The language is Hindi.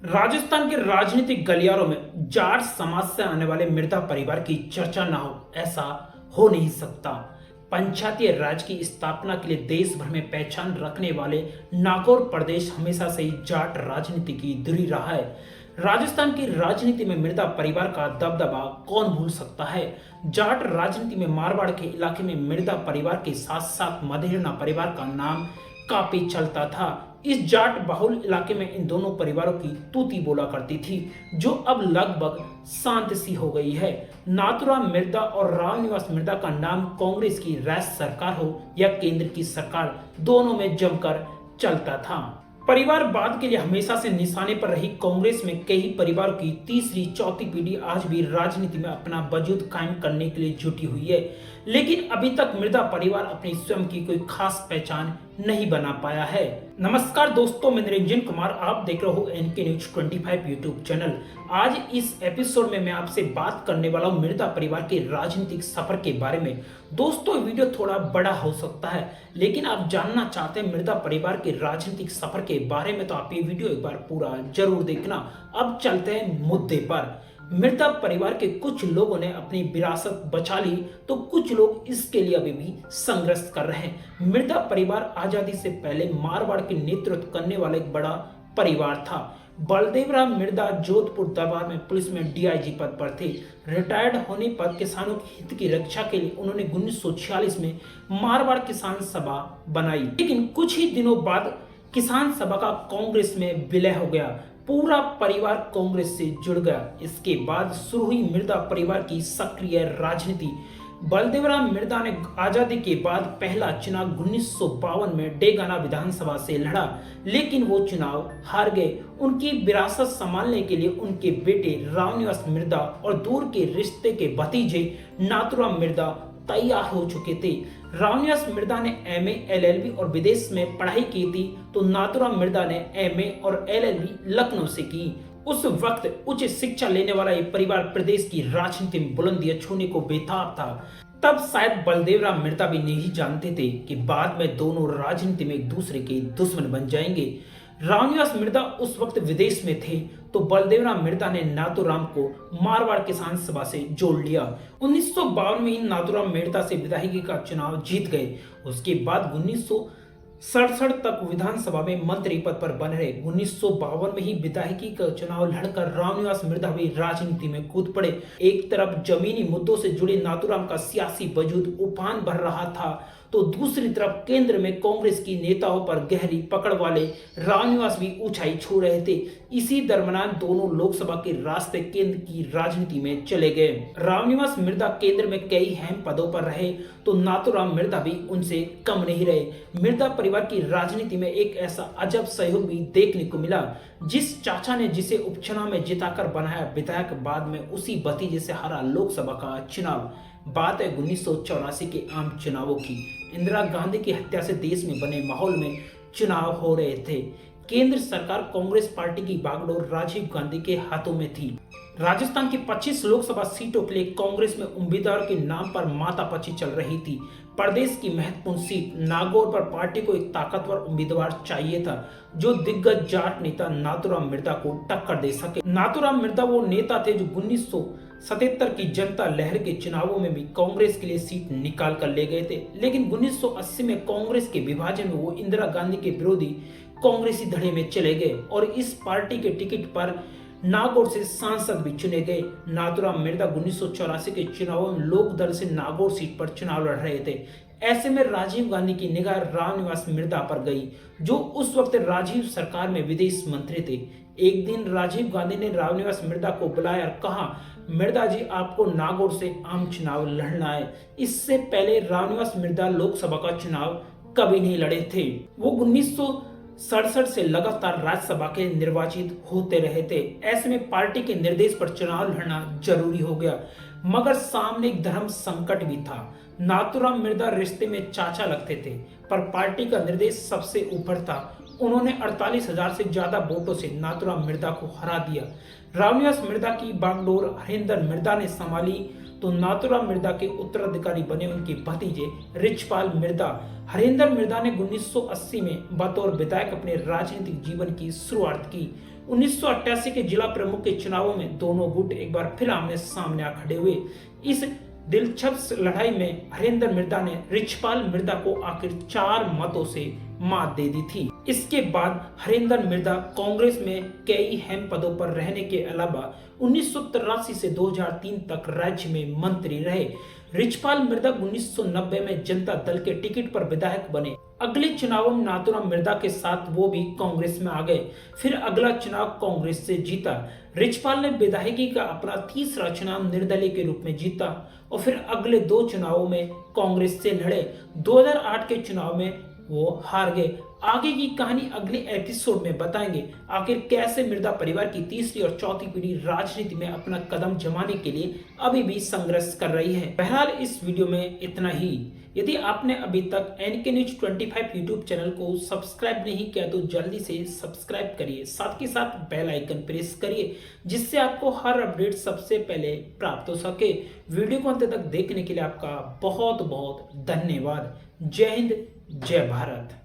राजस्थान के राजनीतिक गलियारों में जाट समाज से आने वाले मिर्जा परिवार की चर्चा ना हो, ऐसा हो नहीं सकता। पंचायती राज की स्थापना के लिए देश भर में पहचान रखने वाले नागौर प्रदेश हमेशा से ही जाट राजनीति की धुरी रहा है। राजस्थान की राजनीति में मिर्जा परिवार का दबदबा कौन भूल सकता है। जाट राजनीति में मारवाड़ के इलाके में मिर्जा परिवार के साथ साथ मधेरना परिवार का नाम काफी चलता था। इस जाट बहुल इलाके में इन दोनों परिवारों की तूती बोला करती थी, जो अब लगभग शांत सी हो गई है। नाथूराम मिर्जा और रामनिवास मिर्जा का नाम कांग्रेस की राज्य सरकार हो या केंद्र की सरकार, दोनों में जमकर चलता था। परिवारवाद के लिए हमेशा से निशाने पर रही कांग्रेस में कई परिवारों की तीसरी चौथी पीढ़ी आज भी राजनीति में अपना वजूद कायम करने के लिए जुटी हुई है, लेकिन अभी तक मिर्जा परिवार अपनी स्वयं की कोई खास पहचान नहीं बना पाया है। नमस्कार दोस्तों, मैं निरंजन कुमार, आप देख रहे हो एनके न्यूज 25 यूट्यूब चैनल। आज इस एपिसोड में मैं आपसे बात करने वाला हूँ मिर्जा परिवार के राजनीतिक सफर के बारे में। दोस्तों, वीडियो थोड़ा बड़ा हो सकता है, लेकिन आप जानना चाहते हैं मिर्जा परिवार के राजनीतिक सफर के बारे में तो आप ये वीडियो एक बार पूरा जरूर देखना। अब चलते हैं मुद्दे पर। मिर्जा परिवार के कुछ लोगों ने अपनी विरासत बचा ली, तो कुछ लोग इसके लिए अभी भी संघर्ष कर रहे हैं। मिर्जा परिवार आजादी से पहले मारवाड़ के नेतृत्व करने वाला एक बड़ा परिवार था। बलदेवराम मिर्जा जोधपुर दरबार में पुलिस में डीआईजी पद पर थे। रिटायर्ड होने पर किसानों के हित की रक्षा के लिए उन्होंने 1946 में मारवाड़ किसान सभा बनाई, लेकिन कुछ ही दिनों बाद किसान सभा का कांग्रेस में विलय हो गया। पूरा परिवार कांग्रेस से जुड़ गया। इसके बाद शुरू हुई मिर्जा परिवार की सक्रिय राजनीति। बलदेवराम मिर्जा ने आजादी के बाद पहला चुनाव 1952 में डेगाना विधानसभा से लड़ा, लेकिन वो चुनाव हार गए। उनकी विरासत संभालने के लिए उनके बेटे रामनिवास मिर्जा और दूर के रिश्ते के भतीजे नाथूराम मिर्जा तैयार हो चुके थे। रामनिवास मिर्जा ने एमए, एलएलबी और विदेश में पढ़ाई की थी, तो नाथूराम मिर्जा ने एमए और एलएलबी लखनऊ से की। उस वक्त उच्च शिक्षा लेने वाला ये परिवार प्रदेश की राजनीति में बुलंदियां छूने को बेताब था। तब शायद बलदेवराम मिर्जा भी नहीं जानते थे कि बाद में दोनों राजनीति में एक दूसरे के दुश्मन बन जाएंगे। रामनिवास मिर्जा उस वक्त विदेश में थे, तो बलदेवराम मिर्जा ने नाथूराम को मारवाड़ किसान सभा से जोड़ लिया। 1952 में ही नाथूराम मिर्जा से विधायकी का चुनाव जीत गए। उसके बाद 1967 तक विधानसभा में मंत्री पद पर बने रहे। 1952 में ही विधायकी का चुनाव लड़कर रामनिवास मिर्जा भी राजनीति में कूद पड़े। एक तरफ जमीनी मुद्दों से जुड़े नाथूराम का सियासी वजूद उफान भर रहा था, तो दूसरी तरफ केंद्र में कांग्रेस की नेताओं पर गहरी पकड़ वाले रामनिवास भी ऊंचाई छू रहे थे। इसी दरमियान दोनों लोकसभा के रास्ते केंद्र की राजनीति में चले गए। रामनिवास मिर्जा केंद्र में कई अहम पदों पर रहे, तो नाथूराम मिर्जा भी उनसे कम नहीं रहे। मिर्जा परिवार की राजनीति में एक ऐसा अजब सहयोग भी देखने को मिला। जिस चाचा ने जिसे उपचुनाव में जिताकर बनाया विधायक, बाद में उसी भतीजे से हारा लोकसभा का चुनाव। बात है 1984 के आम चुनावों की। इंदिरा गांधी की हत्या से देश में बने माहौल में चुनाव हो रहे थे। केंद्र सरकार कांग्रेस पार्टी की बागडोर राजीव गांधी के हाथों में थी। राजस्थान की 25 लोकसभा सीटों के लिए कांग्रेस में उम्मीदवार के नाम पर मातापची चल रही थी। प्रदेश की महत्वपूर्ण सीट नागौर पर पार्टी को एक ताकतवर उम्मीदवार चाहिए था, जो दिग्गज जाट नेता नाथूराम मिर्जा को टक्कर दे सके। नाथूराम मिर्जा वो नेता थे जो 1977 की जनता लहर के चुनावों में भी कांग्रेस के लिए सीट निकाल कर ले गए थे, लेकिन 1980 में कांग्रेस के विभाजन में वो इंदिरा गांधी के विरोधी कांग्रेसी धड़े में चले गए और इस पार्टी के टिकट पर नागौर से सांसद भी चुने गए। नाथूराम मिर्जा 1984 के चुनावों में लोक दल से नागौर सीट पर चुनाव लड़ रहे थे। ऐसे में राजीव गांधी की निगाह रामनिवास मिर्जा पर गई, जो उस वक्त राजीव सरकार में विदेश मंत्री थे। एक दिन राजीव गांधी ने रामनिवास मिर्जा को बुलाया और कहा, मिर्जा जी, आपको नागौर से आम चुनाव लड़ना है। इससे पहले रामनिवास मिर्जा लोकसभा का चुनाव कभी नहीं लड़े थे। वो 1967 से लगातार राज्यसभा के निर्वाचित होते रहे थे। ऐसे में पार्टी के निर्देश पर चुनाव लड़ना जरूरी हो गया, मगर सामने एक धर्म संकट भी था। नाथूराम मिर्जा रिश्ते में चाचा लगते थे, पर पार्टी का निर्देश सबसे ऊपर था। उन्होंने 48,000 से ज्यादा वोटों से नाथूराम मिर्जा को हरा दिया। रामनिवास मिर्जा की बागडोर हरिंदर मिर्जा ने संभाली, तो नाथूराम मिर्जा के उत्तराधिकारी बने उनके भतीजे रिचपाल मिर्जा। हरिंदर मिर्जा ने 1980 में बतौर विधायक अपने राजनीतिक जीवन की शुरुआत की। 1988 के जिला प्रमुख के चुनावों में दोनों गुट एक बार फिर आमने सामने आ खड़े हुए। इस दिलचस्प लड़ाई में हरेंद्र मिर्दा ने रिछपाल मिर्दा को आखिर 4 मतों से मात दे दी थी। इसके बाद हरेंद्र मिर्दा कांग्रेस में कई अहम पदों पर रहने के अलावा 1983 से 2003 तक राज्य में मंत्री रहे। रिछपाल मिर्दा 1990 में जनता दल के टिकट पर विधायक बने। अगले चुनावों में नाथूराम मिर्दा के साथ वो भी कांग्रेस में आ गए। फिर अगला चुनाव कांग्रेस से जीता। रिछपाल ने विधायकी का अपना तीसरा चुनाव निर्दलीय के रूप में जीता और फिर अगले 2 चुनावों में कांग्रेस से लड़े। 2008 के चुनाव में वो हार गए। आगे की कहानी अगले एपिसोड में बताएंगे। आखिर कैसे मिर्दा परिवार की तीसरी और चौथी पीढ़ी राजनीति में अपना कदम जमाने के लिए अभी भी संघर्ष कर रही है। बहरहाल इस वीडियो में इतना ही। यदि आपने अभी तक एनके न्यूज 25 यूट्यूब चैनल को सब्सक्राइब नहीं किया तो जल्दी से सब्सक्राइब करिए, साथ ही साथ बेल आइकन प्रेस करिए जिससे आपको हर अपडेट सबसे पहले प्राप्त हो सके। वीडियो को अंत तक देखने के लिए आपका बहुत बहुत धन्यवाद। जय हिंद, जय भारत।